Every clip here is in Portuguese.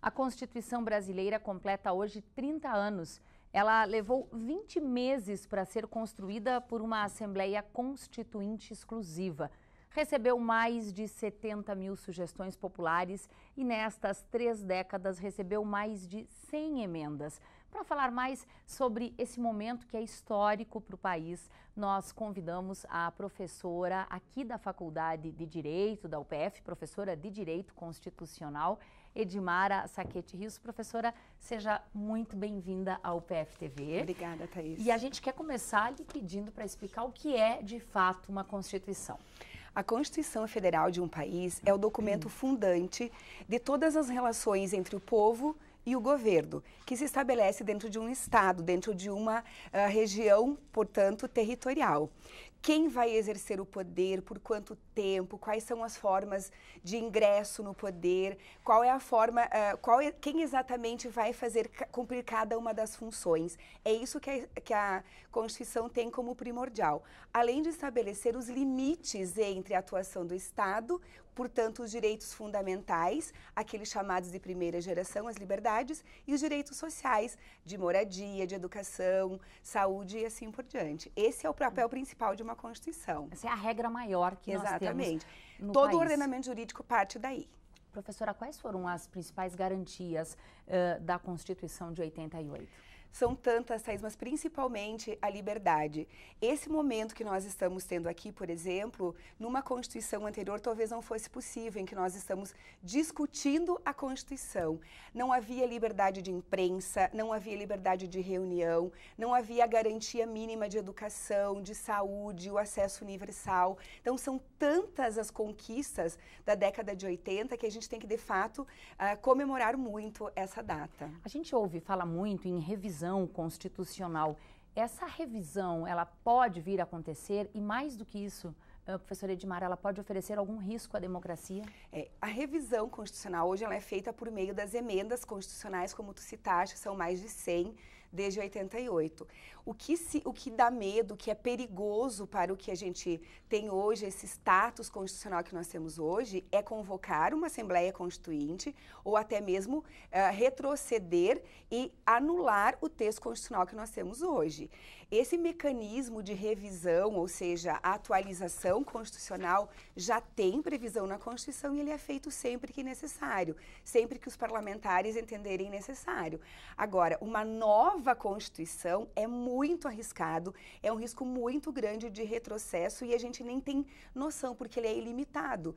A Constituição brasileira completa hoje 30 anos. Ela levou 20 meses para ser construída por uma Assembleia Constituinte exclusiva. Recebeu mais de 70 mil sugestões populares e nestas 3 décadas recebeu mais de 100 emendas. Para falar mais sobre esse momento que é histórico para o país, nós convidamos a professora aqui da Faculdade de Direito da UPF, professora de Direito Constitucional, Edmara Sacchetti Rios. Professora, seja muito bem-vinda ao UPF TV. Obrigada, Thaís. E a gente quer começar lhe pedindo para explicar o que é, de fato, uma Constituição. A Constituição Federal de um país é o documento fundante de todas as relações entre o povo e o governo, que se estabelece dentro de um estado, dentro de uma região, portanto, territorial. Quem vai exercer o poder, por quanto tempo, quais são as formas de ingresso no poder, qual é a forma, quem exatamente vai cumprir cada uma das funções. É isso que a Constituição tem como primordial, além de estabelecer os limites entre a atuação do Estado, portanto, os direitos fundamentais, aqueles chamados de primeira geração, as liberdades, e os direitos sociais, de moradia, de educação, saúde e assim por diante. Esse é o papel principal de uma Constituição. Essa é a regra maior que nós temos no Todo país. o ordenamento jurídico parte daí. Professora, quais foram as principais garantias da Constituição de 88? São tantas, Thaís, mas principalmente a liberdade. Esse momento que nós estamos tendo aqui, por exemplo, numa Constituição anterior talvez não fosse possível, em que nós estamos discutindo a Constituição. Não havia liberdade de imprensa, não havia liberdade de reunião, não havia a garantia mínima de educação, de saúde, o acesso universal. Então são tantas as conquistas da década de 80 que a gente tem que, de fato, comemorar muito essa data. A gente fala muito em revisão constitucional. Essa revisão, ela pode vir a acontecer e, mais do que isso, professora Edmara, ela pode oferecer algum risco à democracia? A revisão constitucional hoje ela é feita por meio das emendas constitucionais, como tu citaste, são mais de 100 desde 88. O que dá medo, o que é perigoso para o que a gente tem hoje, esse status constitucional que nós temos hoje, é convocar uma Assembleia Constituinte ou até mesmo retroceder e anular o texto constitucional que nós temos hoje. Esse mecanismo de revisão, ou seja, a atualização constitucional, já tem previsão na Constituição e ele é feito sempre que necessário, sempre que os parlamentares entenderem necessário. Agora, uma nova Constituição é muito arriscado, é um risco muito grande de retrocesso e a gente nem tem noção, porque ele é ilimitado.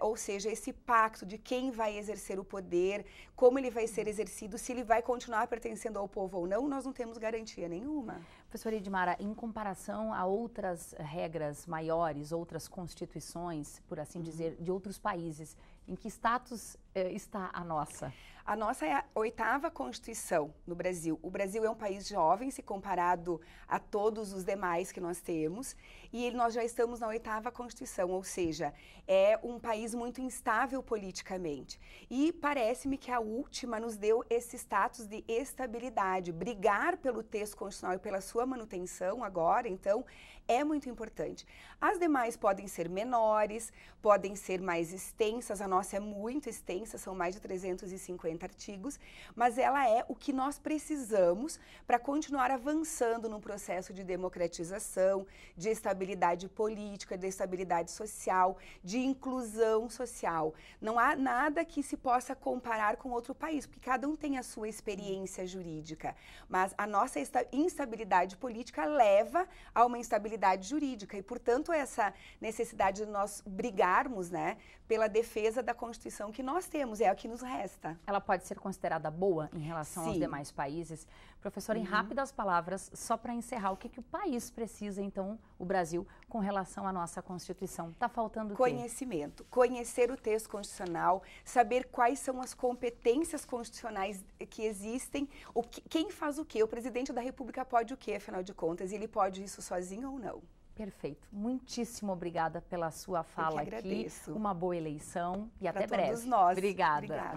Ou seja, esse pacto de quem vai exercer o poder, como ele vai ser exercido, se ele vai continuar pertencendo ao povo ou não, nós não temos garantia nenhuma. Professora Edmara, em comparação a outras regras maiores, outras constituições, por assim dizer, de outros países, em que status está a nossa? A nossa é a 8ª Constituição no Brasil. O Brasil é um país jovem, se comparado a todos os demais que nós temos, e nós já estamos na 8ª Constituição, ou seja, é um país muito instável politicamente. E parece-me que a última nos deu esse status de estabilidade. Brigar pelo texto constitucional e pela sua manutenção agora, então, é muito importante. As demais podem ser menores, podem ser mais extensas, a nossa é muito extensa, são mais de 350 artigos, mas ela é o que nós precisamos para continuar avançando no processo de democratização, de estabilidade política, de estabilidade social, de inclusão social. Não há nada que se possa comparar com outro país, porque cada um tem a sua experiência jurídica, mas a nossa instabilidade política leva a uma instabilidade jurídica e, portanto, essa necessidade de nós brigarmos, né, pela defesa da Constituição que nós temos, é a que nos resta. Ela pode ser considerada boa em relação aos demais países? Professora, em rápidas palavras, só para encerrar, o que o país precisa, então, o Brasil, com relação à nossa Constituição? Está faltando o quê? Conhecimento. Conhecer o texto constitucional, saber quais são as competências constitucionais que existem, quem faz o quê? O presidente da República pode o quê, afinal de contas? Ele pode isso sozinho ou não? Perfeito. Muitíssimo obrigada pela sua fala aqui. Eu que agradeço. Uma boa eleição e até breve. Para todos nós. Obrigada. Obrigada.